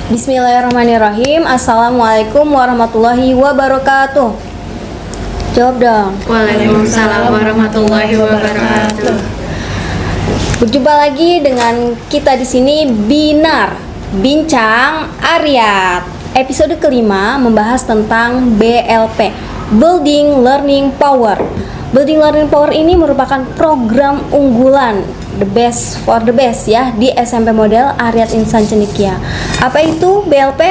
Bismillahirrahmanirrahim. Assalamualaikum warahmatullahi wabarakatuh. Jawab dong. Waalaikumsalam warahmatullahi wabarakatuh. Berjumpa lagi dengan kita di sini Bincang Aryat. Episode kelima membahas tentang BLP, Building Learning Power. Building Learning Power ini merupakan program unggulan the best for the best ya di SMP Model Aryat Insan Cendekia. Apa itu BLP?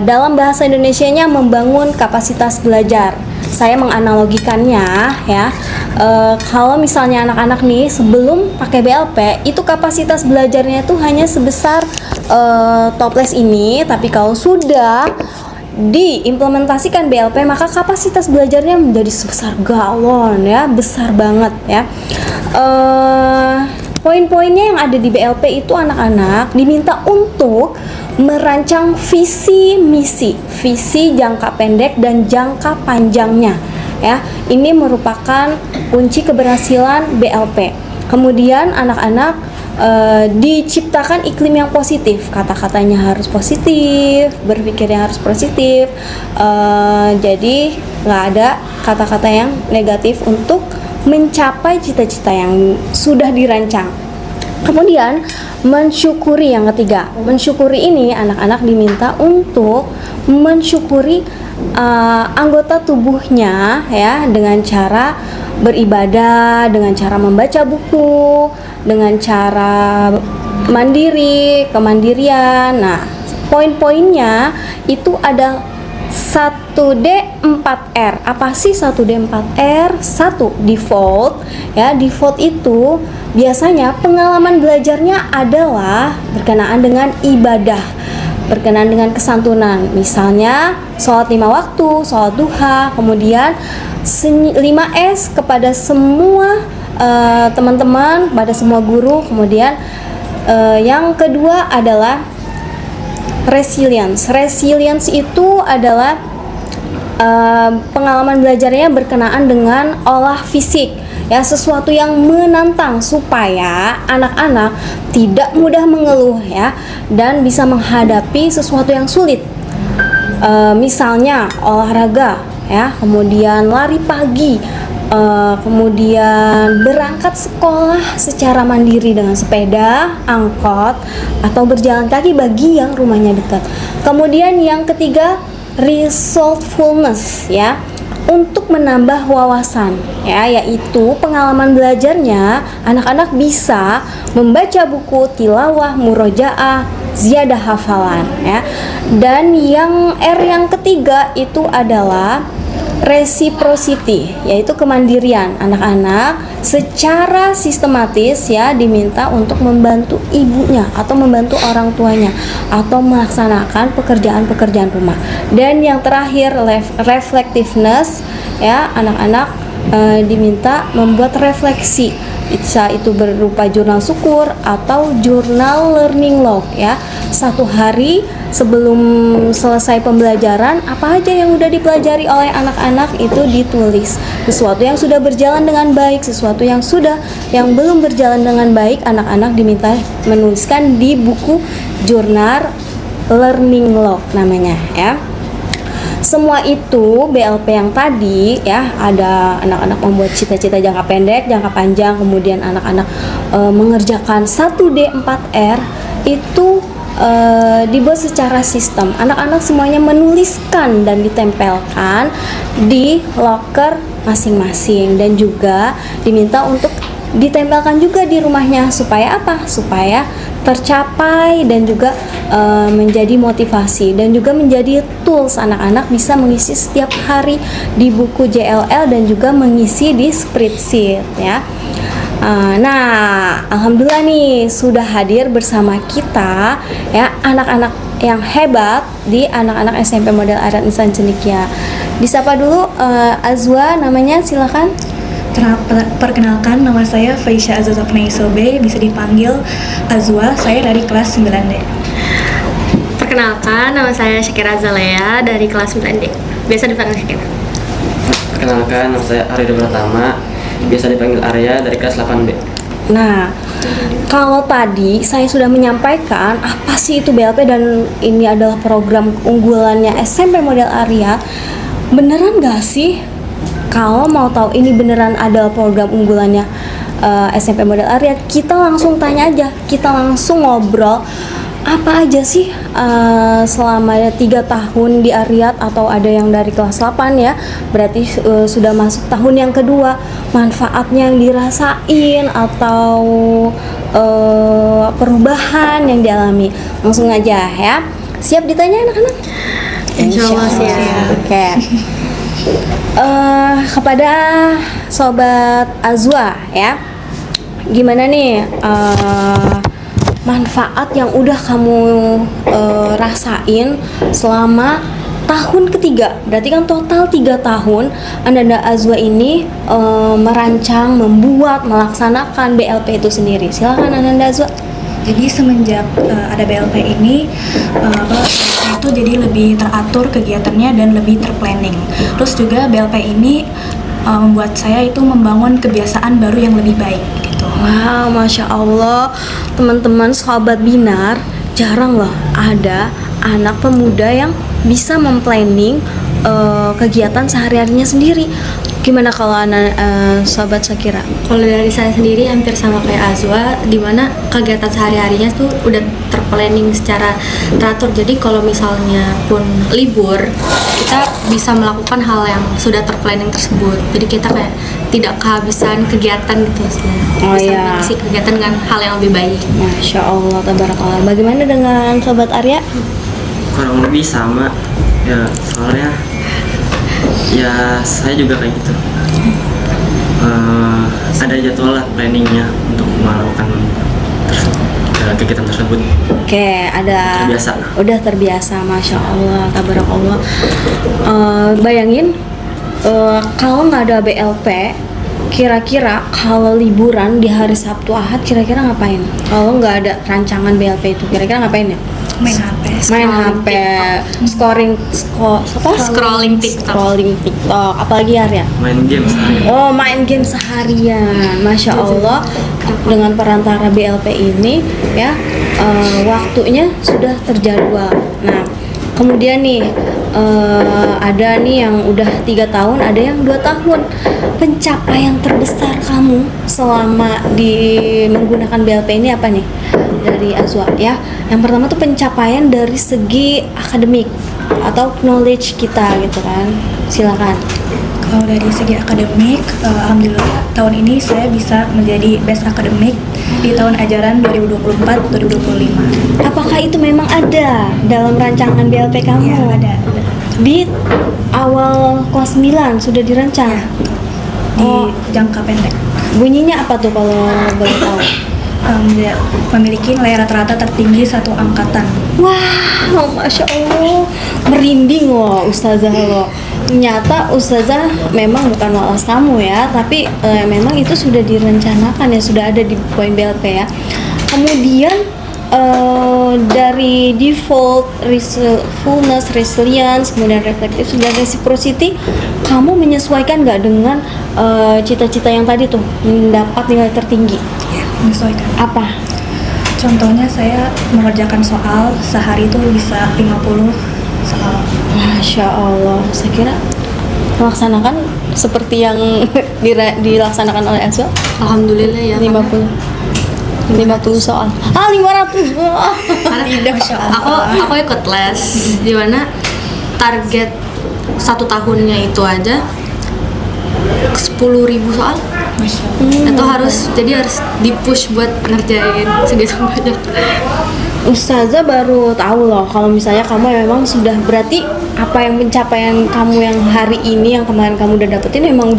Dalam bahasa Indonesianya membangun kapasitas belajar. Saya menganalogikannya ya, kalau misalnya anak-anak nih sebelum pakai BLP itu kapasitas belajarnya itu hanya sebesar toples ini, tapi kalau sudah diimplementasikan BLP maka kapasitas belajarnya menjadi sebesar galon ya, besar banget ya. Poin-poinnya yang ada di BLP itu anak-anak diminta untuk merancang visi misi, visi jangka pendek dan jangka panjangnya ya. Ini merupakan kunci keberhasilan BLP. Kemudian anak-anak diciptakan iklim yang positif, kata-katanya harus positif, berpikirnya harus positif, jadi nggak ada kata-kata yang negatif untuk mencapai cita-cita yang sudah dirancang. Kemudian mensyukuri, yang ketiga, mensyukuri ini anak-anak diminta untuk mensyukuri anggota tubuhnya ya, dengan cara beribadah, dengan cara membaca buku, dengan cara mandiri, kemandirian. Nah, poin-poinnya itu ada 1D 4R. Apa sih 1D 4R? 1. Default ya. Default itu biasanya pengalaman belajarnya adalah berkenaan dengan ibadah, berkenaan dengan kesantunan. Misalnya sholat 5 waktu, sholat duha. Kemudian 5S kepada semua teman-teman, pada semua guru. Kemudian yang kedua adalah resilience. Resilience itu adalah pengalaman belajarnya berkenaan dengan olah fisik ya, sesuatu yang menantang supaya anak-anak tidak mudah mengeluh ya, dan bisa menghadapi sesuatu yang sulit. Misalnya olahraga ya, kemudian lari pagi, kemudian berangkat sekolah secara mandiri dengan sepeda, angkot, atau berjalan kaki bagi yang rumahnya dekat. Kemudian yang ketiga, resourcefulness ya, untuk menambah wawasan ya, yaitu pengalaman belajarnya anak-anak bisa membaca buku, tilawah, murojaah, ziyadah hafalan ya. Dan yang R yang ketiga itu adalah reciprocity, yaitu kemandirian. Anak-anak secara sistematis ya diminta untuk membantu ibunya atau membantu orang tuanya atau melaksanakan pekerjaan-pekerjaan rumah. Dan yang terakhir reflectiveness ya, anak-anak diminta membuat refleksi, bisa itu berupa jurnal syukur atau jurnal learning log ya. Satu hari sebelum selesai pembelajaran, apa aja yang udah dipelajari oleh anak-anak itu ditulis. Sesuatu yang sudah berjalan dengan baik, sesuatu yang belum berjalan dengan baik, anak-anak diminta menuliskan di buku jurnal learning log namanya ya. Semua itu BLP yang tadi ya, ada anak-anak membuat cita-cita jangka pendek, jangka panjang, kemudian anak-anak mengerjakan 1D 4R itu dibuat secara sistem. Anak-anak semuanya menuliskan dan ditempelkan di loker masing-masing, dan juga diminta untuk ditempelkan juga di rumahnya. Supaya apa? Supaya tercapai dan juga menjadi motivasi dan juga menjadi tools anak-anak bisa mengisi setiap hari di buku JLL dan juga mengisi di spreadsheet ya. Nah, alhamdulillah nih sudah hadir bersama kita ya anak-anak yang hebat di anak-anak SMP Model Aryat Insan Cendekia. Disapa dulu Azwa namanya, silakan. Perkenalkan, nama saya Faisha Azza Naisobe, bisa dipanggil Azwa. Saya dari kelas 9D. Perkenalkan, nama saya Syakira Zalea dari kelas 9D. Biasa dipanggil Syakira. Perkenalkan, nama saya Arya Pratama, biasa dipanggil Arya dari kelas 8B. Nah, Kalau tadi saya sudah menyampaikan apa sih itu BLP dan ini adalah program unggulannya SMP Model Arya, beneran nggak sih? Kalau mau tahu ini beneran adalah program unggulannya SMP Model Arya, kita langsung tanya aja, kita langsung ngobrol apa aja sih selama 3 tahun di Ariyat, atau ada yang dari kelas 8 ya, berarti sudah masuk tahun yang kedua, manfaatnya yang dirasain atau perubahan yang dialami. Langsung aja ya, siap ditanya anak-anak? Insya Allah siap. Oke. Kepada sobat Azwa ya, gimana nih manfaat yang udah kamu rasain selama tahun ketiga? Berarti kan total 3 tahun Ananda Azwa ini merancang, membuat, melaksanakan BLP itu sendiri. Silakan Ananda Azwa. Jadi semenjak ada BLP ini itu jadi lebih teratur kegiatannya dan lebih terplanning. Terus juga BLP ini membuat saya itu membangun kebiasaan baru yang lebih baik gitu. Wow, Masya Allah, teman-teman sahabat Binar, jarang loh ada anak pemuda yang bisa memplanning kegiatan sehari-harinya sendiri. Gimana kalau sahabat Sakira? Kalau dari saya sendiri hampir sama kayak Azwa, dimana kegiatan sehari-harinya tuh udah terplanning secara teratur. Jadi kalau misalnya pun libur, kita bisa melakukan hal yang sudah terplanning tersebut. Jadi kita kayak tidak kehabisan kegiatan gitu sebenarnya. Oh, bisa iya. mengisi kegiatan dengan hal yang lebih baik. Masya Allah, tabarakallah. Bagaimana dengan sobat Arya? Kurang lebih sama ya, soalnya ya saya juga kayak gitu. Ada jadwal lah planningnya untuk melakukan kegiatan tersebut. Oke, ada. Terbiasa. Udah terbiasa, Masya Allah, tabarakallah. Bayangin kalau nggak ada BLP, kira-kira kalau liburan di hari Sabtu Ahad, kira-kira ngapain? Kalau nggak ada rancangan BLP itu, kira-kira ngapain ya? Main HP. Main HP, Scrolling TikTok. Scrolling TikTok, apalagi Arya? Main game sehari. Oh, main game seharian. Masya Allah, dengan perantara BLP ini ya, waktunya sudah terjadwal. Nah, kemudian nih ada nih yang udah 3 tahun, ada yang 2 tahun. Pencapaian terbesar kamu selama menggunakan BLP ini apa nih? Dari Azwa ya. Yang pertama tuh pencapaian dari segi akademik atau knowledge kita gitu kan. Silakan. Kalau dari segi akademik, alhamdulillah tahun ini saya bisa menjadi best akademik di tahun ajaran 2024-2025. Apakah itu memang ada dalam rancangan BLP kamu? Ya, ada. Di awal kelas 9 sudah dirancang. Ya, di Oh. jangka pendek. Bunyinya apa tuh kalau boleh tahu? Memiliki nilai rata-rata tertinggi satu angkatan. Wah, Masya Allah, merinding loh Ustazah loh. Ternyata Ustazah memang bukan walas kamu ya, tapi memang itu sudah direncanakan ya, sudah ada di poin BLP ya. Kemudian dari default, fullness, resilience, kemudian reflective dan reciprocity, kamu menyesuaikan nggak dengan cita-cita yang tadi tuh, mendapat nilai tertinggi? Ya, menyesuaikan. Apa? Contohnya saya mengerjakan soal sehari itu bisa 50 soal. Masya Allah, saya kira melaksanakan seperti yang dilaksanakan oleh Azwa. Alhamdulillah ya. 50 soal. 500. Wah. Tidak. Aku ikut les di mana target 1 tahunnya itu aja 10.000 soal. Masya Allah. Itu harus di-push buat ngerjain segitu banyak. Ustazah baru tahu loh kalau misalnya kamu memang sudah, berarti apa yang pencapaian kamu yang hari ini, yang kemarin kamu udah dapetin memang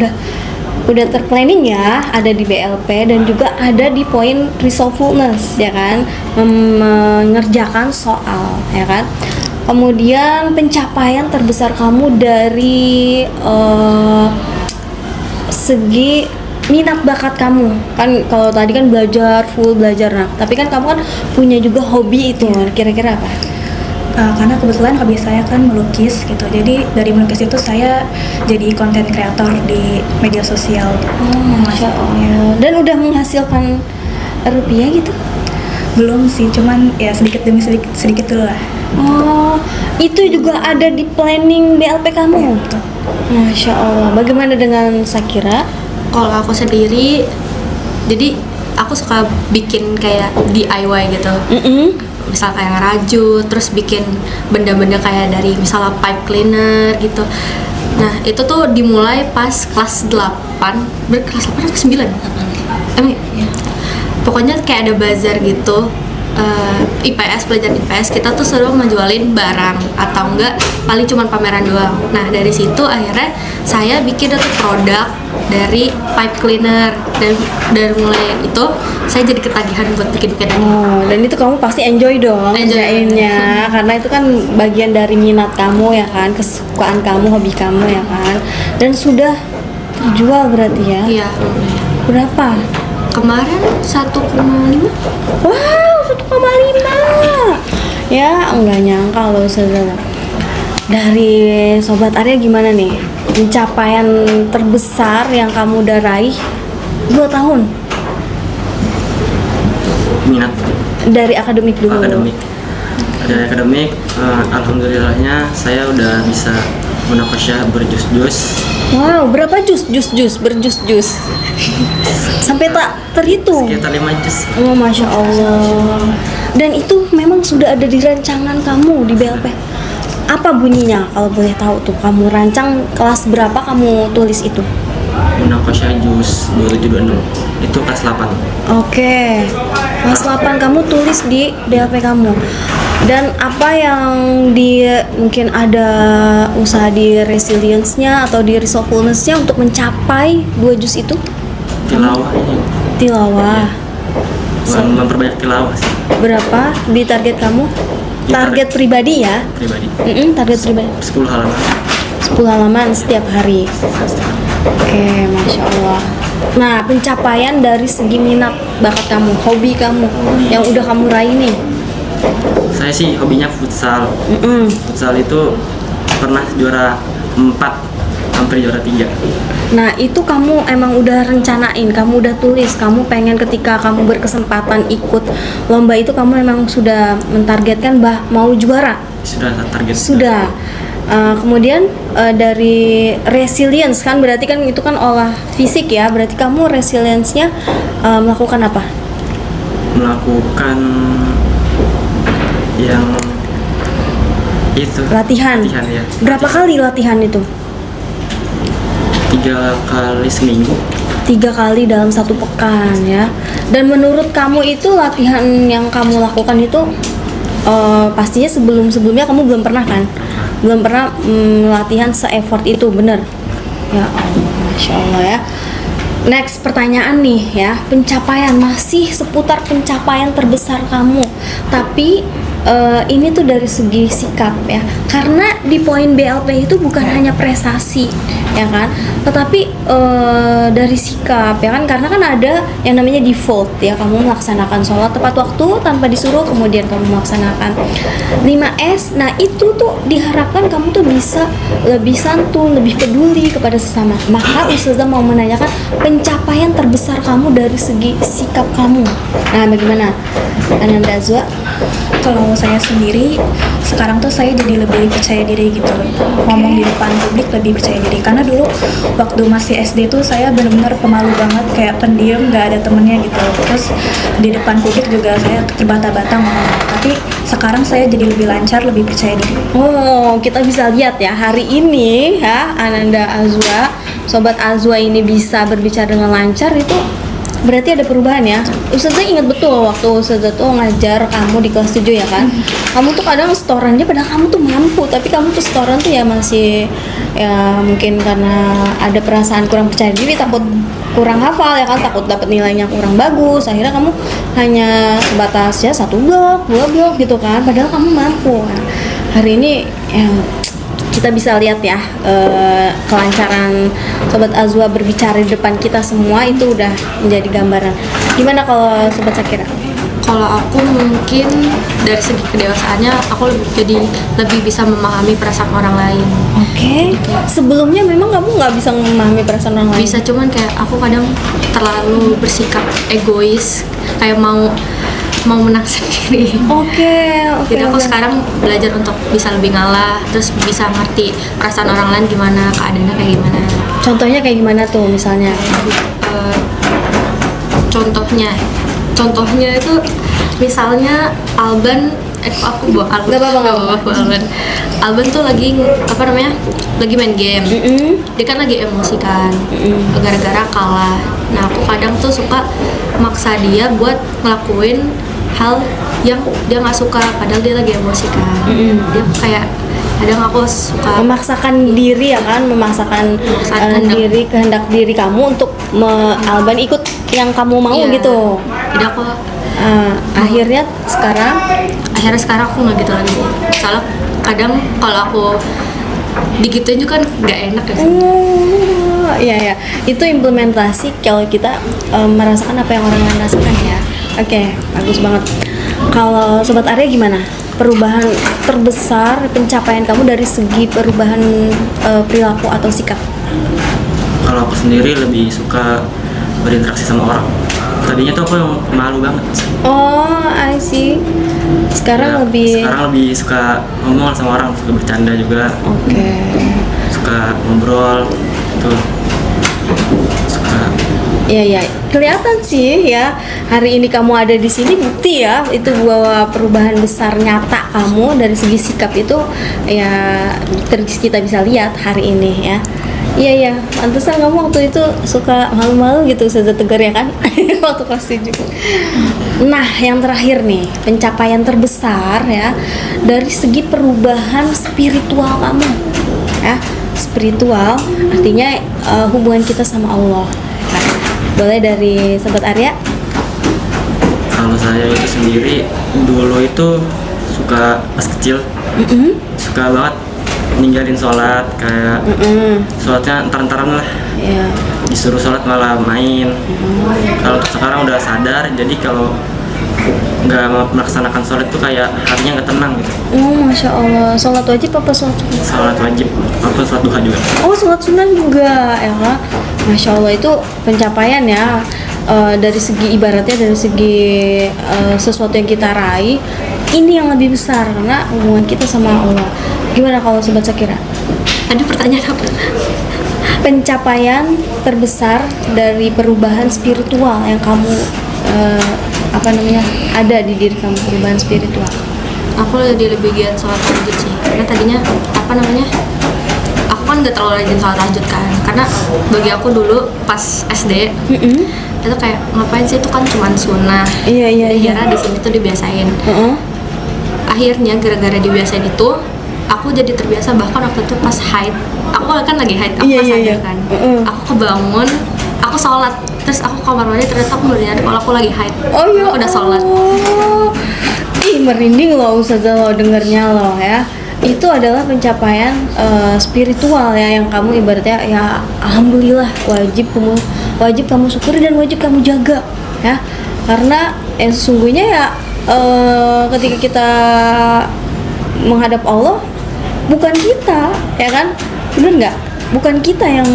udah terplanning ya, ada di BLP dan juga ada di poin resolvefulness ya kan, mengerjakan soal ya kan. Kemudian pencapaian terbesar kamu dari segi minat bakat kamu kan, kalau tadi kan full belajar, nah tapi kan kamu kan punya juga hobi itu, kira-kira apa? Karena kebetulan hobi saya kan melukis gitu, jadi dari melukis itu saya jadi konten kreator di media sosial. Oh, Masya Allah. Dan udah menghasilkan rupiah gitu? Belum sih, cuman ya sedikit demi sedikit, sedikit dulu lah. Oh, itu juga ada di planning BLP kamu? Betul. Masya Allah. Bagaimana dengan Sakira? Kalau aku sendiri, jadi aku suka bikin kayak DIY gitu. Misal kayak ngerajut, terus bikin benda-benda kayak dari misalnya pipe cleaner gitu. Nah, itu tuh dimulai pas kelas 8, kelas 8 atau 9? Emang ya? Pokoknya kayak ada bazar gitu. IPS, belajar IPS, kita tuh selalu ngejualin barang atau enggak paling cuma pameran doang. Nah, dari situ akhirnya saya bikin tuh produk dari pipe cleaner, dan dari mulai itu saya jadi ketagihan buat bikin-bikin. Oh, dan itu kamu pasti enjoy dong Enjoy. ngerjainnya, karena itu kan bagian dari minat kamu ya kan, kesukaan kamu, hobi kamu ya kan, dan sudah terjual berarti ya? Iya, lumayan. Berapa? Kemarin 1,5. Wow, 1,5. Ya, enggak nyangka loh saudara. Dari Sobat Arya gimana nih? Pencapaian terbesar yang kamu udah raih 2 tahun Minat dari akademik dulu. akademik. Dari akademik, alhamdulillahnya saya udah bisa munakosyah berjus-jus. Wow, berapa jus berjus sampai tak terhitung. Sekitar 5 jus. Oh, Masya Allah. Dan itu memang sudah ada di rancangan kamu di BLP. Apa bunyinya kalau boleh tahu tuh? Kamu rancang kelas berapa kamu tulis itu? Munakosyah jus 2726. Itu kelas 8. Oke, kelas 8 kamu tulis di BLP kamu. Dan apa yang mungkin ada usaha di resilience-nya atau di resourcefulness-nya untuk mencapai 2 jus itu? Tilawah ini. Tilawah. Memperbanyak tilawah sih Berapa di target kamu? Target pribadi ya? pribadi. Target pribadi. 10 halaman. 10 halaman setiap hari. Oke, Masya Allah. Nah, pencapaian dari segi minat bakat kamu, hobi kamu yang udah kamu raih nih. Saya sih hobinya futsal. Futsal itu pernah juara 4, hampir juara 3. Nah, itu kamu emang udah rencanain, kamu udah tulis, kamu pengen ketika kamu berkesempatan ikut lomba itu kamu emang sudah mentargetkan mau juara? Sudah target. Sudah. Kemudian dari resilience kan berarti kan itu kan olah fisik ya, berarti kamu resilience-nya melakukan apa? Melakukan yang itu Latihan. ya. Berapa kali latihan itu? 3 kali seminggu. 3 kali dalam 1 pekan ya. Dan menurut kamu itu latihan yang kamu lakukan itu pastinya sebelumnya kamu belum pernah kan? Belum pernah latihan se-effort itu, bener? Ya Allah, Masya Allah ya. Next pertanyaan nih ya, pencapaian, masih seputar pencapaian terbesar kamu, tapi ini tuh dari segi sikap ya, karena di poin BLP itu bukan hanya prestasi ya kan, tetapi dari sikap ya kan, karena kan ada yang namanya default ya, kamu melaksanakan sholat tepat waktu tanpa disuruh, kemudian kamu melaksanakan 5S. Nah itu tuh diharapkan kamu tuh bisa lebih santun, lebih peduli kepada sesama. Maka Ustazah mau menanyakan pencapaian terbesar kamu dari segi sikap kamu. Nah bagaimana Ananda Azwa? Kalau saya sendiri sekarang tuh saya jadi lebih percaya diri gitu, ngomong di depan publik lebih percaya diri. Karena dulu waktu masih SD tuh saya benar-benar pemalu banget, kayak pendiam, nggak ada temennya gitu. Terus di depan publik juga saya terbata-bata ngomong. Tapi sekarang saya jadi lebih lancar, lebih percaya diri. Oh, kita bisa lihat ya hari ini ya, Ananda Azwa, Sobat Azwa ini bisa berbicara dengan lancar, itu berarti ada perubahan ya. Ustazah ingat betul waktu Ustazah tuh ngajar kamu di kelas 7 ya kan. Kamu tuh kadang setorannya padahal kamu tuh mampu, tapi kamu tuh setoran tuh ya masih ya mungkin karena ada perasaan kurang percaya diri, takut kurang hafal ya kan, takut dapat nilainya kurang bagus. Akhirnya kamu hanya sebatas ya 1 blok, 2 blok gitu kan, padahal kamu mampu. Nah, hari ini ya kita bisa lihat ya kelancaran Sobat Azwa berbicara di depan kita semua itu udah menjadi gambaran. Gimana kalau Sobat Sakira? Kalau aku mungkin dari segi kedewasaannya aku jadi lebih bisa memahami perasaan orang lain. Oke. Sebelumnya memang kamu nggak bisa memahami perasaan orang lain? Bisa, cuman kayak aku kadang terlalu bersikap egois, kayak mau menang sendiri. Oke. Jadi aku sekarang belajar untuk bisa lebih ngalah, terus bisa ngerti perasaan orang lain gimana, keadaannya kayak gimana. Contohnya kayak gimana tuh misalnya? Eh, contohnya itu misalnya Alban, aku bawa Alban. Nggak apa-apa. Alban tuh lagi lagi main game. Dia kan lagi emosi kan, gara-gara kalah. Nah aku kadang tuh suka maksa dia buat ngelakuin hal yang dia nggak suka, padahal dia lagi emosi kan. Dia kayak kadang aku suka Memaksakan diri ya kan, memaksakan kehendak diri kamu untuk Alban ikut yang kamu mau Iya. gitu. Jadi aku Akhirnya sekarang aku nggak gitu lagi. Soalnya kadang kalau aku digituin juga kan nggak enak ya. iya ya, itu implementasi kalau kita merasakan apa yang orang lain rasakan ya. Oke, bagus banget. Kalau Sobat Arya gimana? Perubahan terbesar, pencapaian kamu dari segi perubahan perilaku atau sikap? Kalau aku sendiri lebih suka berinteraksi sama orang. Tadinya tuh aku yang malu banget. Oh, I see. Sekarang lebih. Sekarang lebih suka ngomong sama orang, suka bercanda juga. Oke. Suka ngobrol tuh. Suka. Iya, kelihatan sih ya. Hari ini kamu ada di sini bukti ya itu bahwa perubahan besar nyata kamu dari segi sikap itu ya kita bisa lihat hari ini ya. Iya, pantesan kamu waktu itu suka malu-malu gitu Ustazah Tegar ya kan? Waktu kelas 7. Nah, yang terakhir nih, pencapaian terbesar ya dari segi perubahan spiritual kamu. Ya, spiritual artinya hubungan kita sama Allah. Nah, boleh dari Sobat Arya? Kalau saya itu sendiri dulu itu suka pas kecil suka banget ninggalin sholat, kayak sholatnya entar-entaran lah. Iya. Disuruh sholat malah main. Kalau sekarang udah sadar, jadi kalau nggak melaksanakan sholat itu kayak hatinya nggak tenang gitu. Oh, Masya Allah. Sholat wajib apa sholat sunnah? Sholat wajib, apa sholat duha juga. Oh, sholat sunnah juga ya kan? Masya Allah, itu pencapaian ya. Dari segi ibaratnya, dari segi sesuatu yang kita raih, ini yang lebih besar karena hubungan kita sama Allah. Gimana kalau Sobat Sakira? Tadi pertanyaan apa? Pencapaian terbesar dari perubahan spiritual yang kamu ada di diri kamu, perubahan spiritual. Aku jadi lebih giat sholat tahajud sih, karena tadinya aku kan nggak terlalu rajin sholat tahajud kan, karena bagi aku dulu pas SD itu kayak ngapain sih, itu kan cuma sunnah. Iya. Kira di sini tuh dibiasain. Akhirnya gara-gara dibiasain itu aku jadi terbiasa, bahkan waktu itu pas haid, aku kan lagi haid, aku pas haid kan, aku kebangun, aku sholat, terus aku kamar mandi, ternyata aku baru nyadar kalau aku lagi haid. Aku udah sholat. Ih, merinding loh Ustazah lo dengernya loh ya. Itu adalah pencapaian spiritual ya, yang kamu ibaratnya ya alhamdulillah wajib kamu syukuri dan wajib kamu jaga ya, karena sesungguhnya ya ketika kita menghadap Allah, bukan kita ya kan, bener nggak? Bukan kita yang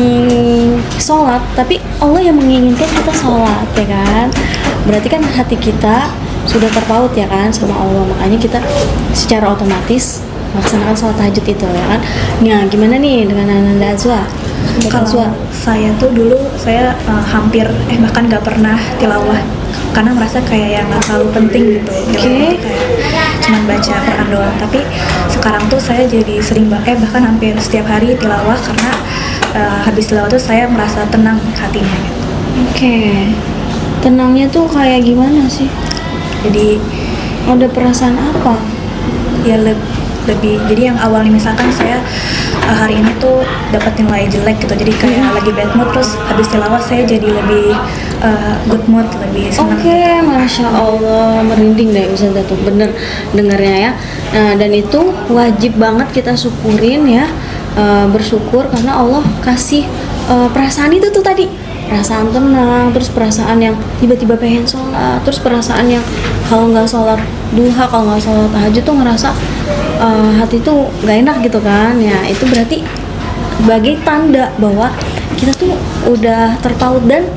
sholat, tapi Allah yang menginginkan kita sholat ya kan. Berarti kan hati kita sudah terpaut ya kan sama Allah, makanya kita secara otomatis melaksanakan sholat tahajud itu ya kan. Nah, gimana nih dengan Ananda Azwa? Kalau saya tuh dulu hampir bahkan nggak pernah tilawah karena merasa kayak yang nggak terlalu penting gitu. Kayak cuma baca Quran doang. Tapi sekarang tuh saya jadi sering bahkan hampir setiap hari tilawah karena habis tilawah tuh saya merasa tenang hatinya gitu. Tenangnya tuh kayak gimana sih? Jadi ada perasaan apa? Ya lebih, jadi yang awalnya misalkan saya hari ini tuh dapat nilai jelek gitu, jadi kayak lagi bad mood, terus habis tilawah saya jadi lebih good mood, lebih senang. Masya Allah, merinding deh Ustazah tuh, bener dengarnya ya. Nah, dan itu wajib banget kita syukurin ya, bersyukur karena Allah kasih perasaan itu tuh tadi, perasaan tenang, terus perasaan yang tiba-tiba pengen sholat, terus perasaan yang kalau nggak sholat duha, kalau nggak sholat tahajud tuh ngerasa hati tuh nggak enak gitu kan. Ya itu berarti sebagai tanda bahwa kita tuh udah terpaut dan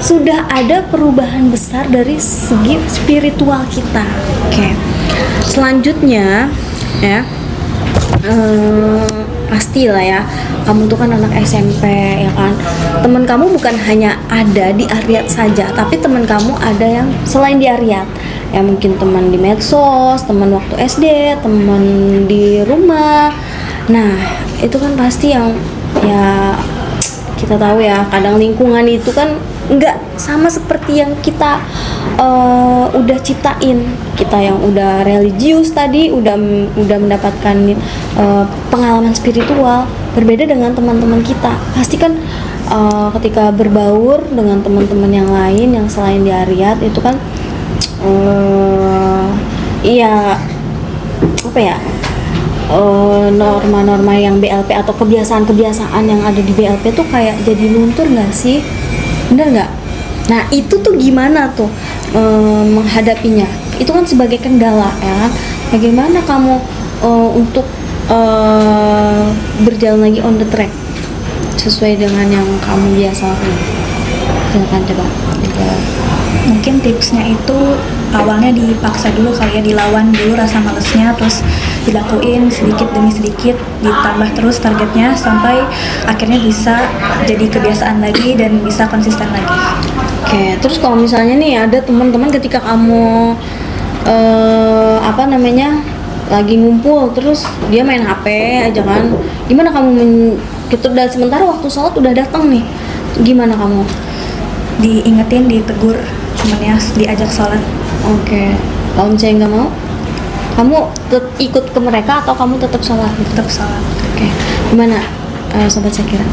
sudah ada perubahan besar dari segi spiritual kita. Oke. Selanjutnya ya, pastilah ya, kamu tuh kan anak SMP ya kan. Teman kamu bukan hanya ada di Ariyat saja, tapi teman kamu ada yang selain di Ariyat. Ya mungkin teman di medsos, teman waktu SD, teman di rumah. Nah, itu kan pasti yang ya kita tahu ya, kadang lingkungan itu kan nggak sama seperti yang kita udah ciptain. Kita yang udah religius tadi udah mendapatkan pengalaman spiritual, berbeda dengan teman-teman kita. Pasti kan ketika berbaur dengan teman-teman yang lain yang selain di Ariyat itu kan iya apa ya, norma-norma yang BLP atau kebiasaan-kebiasaan yang ada di BLP tuh kayak jadi luntur nggak sih? Bener nggak? Nah itu tuh gimana tuh menghadapinya? Itu kan sebagai kendala ya kan? Bagaimana kamu untuk berjalan lagi on the track sesuai dengan yang kamu biasa lakukan? Silakan coba. Mungkin tipsnya itu awalnya dipaksa dulu kali ya, dilawan dulu rasa malesnya, terus dilakuin sedikit demi sedikit, ditambah terus targetnya sampai akhirnya bisa jadi kebiasaan lagi dan bisa konsisten lagi. Oke, terus kalau misalnya nih ada teman-teman ketika kamu lagi ngumpul terus dia main HP aja kan, gimana kamu gitu, dan sementara waktu sholat udah datang nih, gimana kamu? Diingetin, ditegur, cuman ya diajak sholat. Oke, kalau misalnya nggak mau, kamu ikut ke mereka atau kamu tetap sholat? Tetap sholat. Oke, gimana sobat Syakira?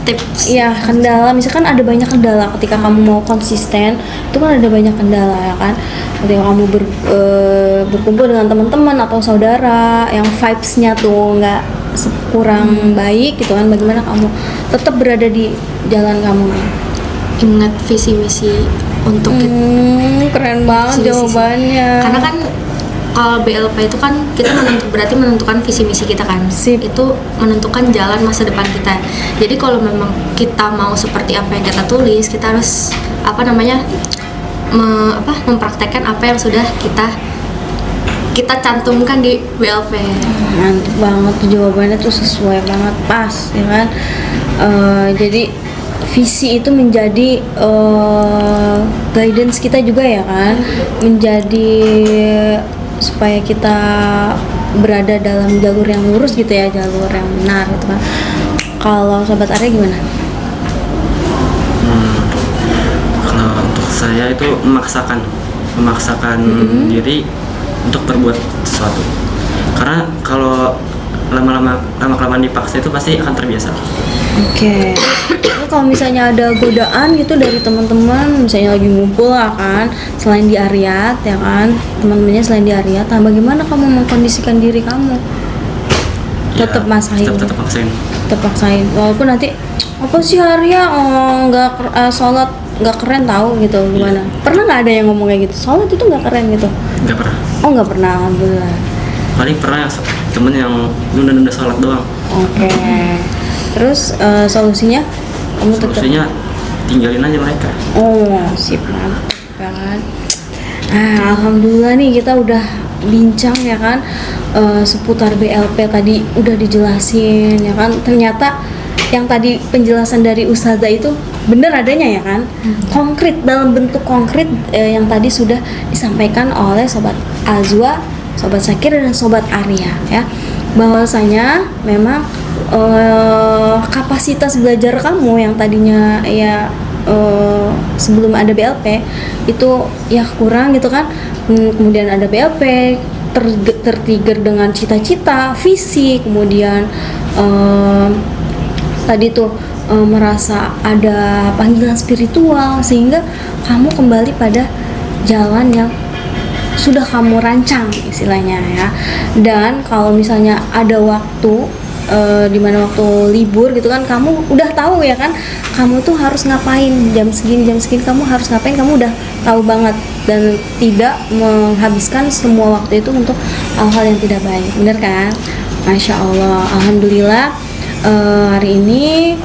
Tips. Iya, kendala, misalkan ada banyak kendala ketika kamu mau konsisten, itu kan ada banyak kendala ya kan. Ketika kamu berkumpul dengan teman-teman atau saudara yang vibes-nya tuh nggak kurang baik gitu kan, bagaimana kamu tetap berada di jalan kamu nih? Ingat visi misi untuk Keren banget jawabannya. Karena kan kalau BLP itu kan kita berarti menentukan visi misi kita kan. Sip. Itu menentukan jalan masa depan kita. Jadi kalau memang kita mau seperti apa yang kita tulis, kita harus mempraktekkan apa yang sudah kita cantumkan di BLP. Mantap banget tuh jawabannya tuh, sesuai banget, pas ya kan. Jadi visi itu menjadi guidance kita juga ya kan, menjadi supaya kita berada dalam jalur yang lurus gitu ya, jalur yang benar gitu kan. Kalau sobat Arya gimana? Kalau untuk saya itu memaksakan diri untuk berbuat sesuatu, karena kalau lama-kelamaan dipaksa itu pasti akan terbiasa. Oke. Lalu kalau misalnya ada godaan gitu dari teman-teman, misalnya lagi ngumpul lah kan, selain di Ariyat ya kan, teman-temannya selain di Ariyat, nah bagaimana kamu mengkondisikan diri kamu? Tetap maksain. Tetap paksain. Walaupun nanti apa sih Arya, sholat nggak keren tahu gitu, gimana? Pernah nggak ada yang ngomong kayak gitu? Sholat itu nggak keren gitu? Nggak pernah. Oh nggak pernah, alhamdulillah. Paling pernah temen yang nunda-nunda sholat doang. Oke. Terus solusinya kamu tetap? Solusinya tinggalin aja mereka. Oh, sip, mantap banget. Alhamdulillah nih kita udah bincang ya kan, seputar BLP tadi udah dijelasin ya kan. Ternyata yang tadi penjelasan dari Ustazah itu bener adanya ya kan, konkret, dalam bentuk konkret yang tadi sudah disampaikan oleh Sobat Azwa, Sobat Syakira, dan Sobat Arya ya, bahwasanya memang kapasitas belajar kamu yang tadinya ya sebelum ada BLP itu ya kurang gitu kan, kemudian ada BLP tertrigger dengan cita-cita, visi, kemudian tadi tuh merasa ada panggilan spiritual sehingga kamu kembali pada jalan yang sudah kamu rancang istilahnya ya. Dan kalau misalnya ada waktu dimana waktu libur gitu kan kamu udah tahu ya kan kamu tuh harus ngapain jam segini kamu harus ngapain, kamu udah tahu banget dan tidak menghabiskan semua waktu itu untuk hal-hal yang tidak baik, bener kan? Masya Allah, alhamdulillah hari ini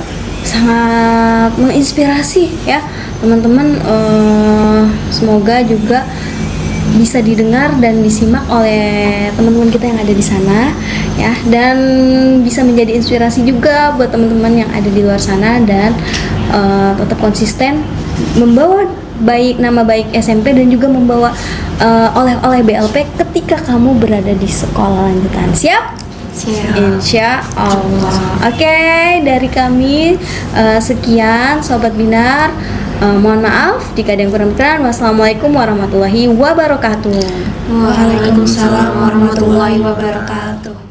sangat menginspirasi ya teman-teman. Semoga juga bisa didengar dan disimak oleh teman-teman kita yang ada di sana ya, dan bisa menjadi inspirasi juga buat teman-teman yang ada di luar sana, dan tetap konsisten membawa nama baik SMP dan juga membawa oleh-oleh BLP ketika kamu berada di sekolah lanjutan. Siap? Insya Allah. Oke, dari kami sekian Sobat Binar. Mohon maaf jika ada yang kurang berkenan. Wassalamualaikum warahmatullahi wabarakatuh. Waalaikumsalam warahmatullahi wabarakatuh.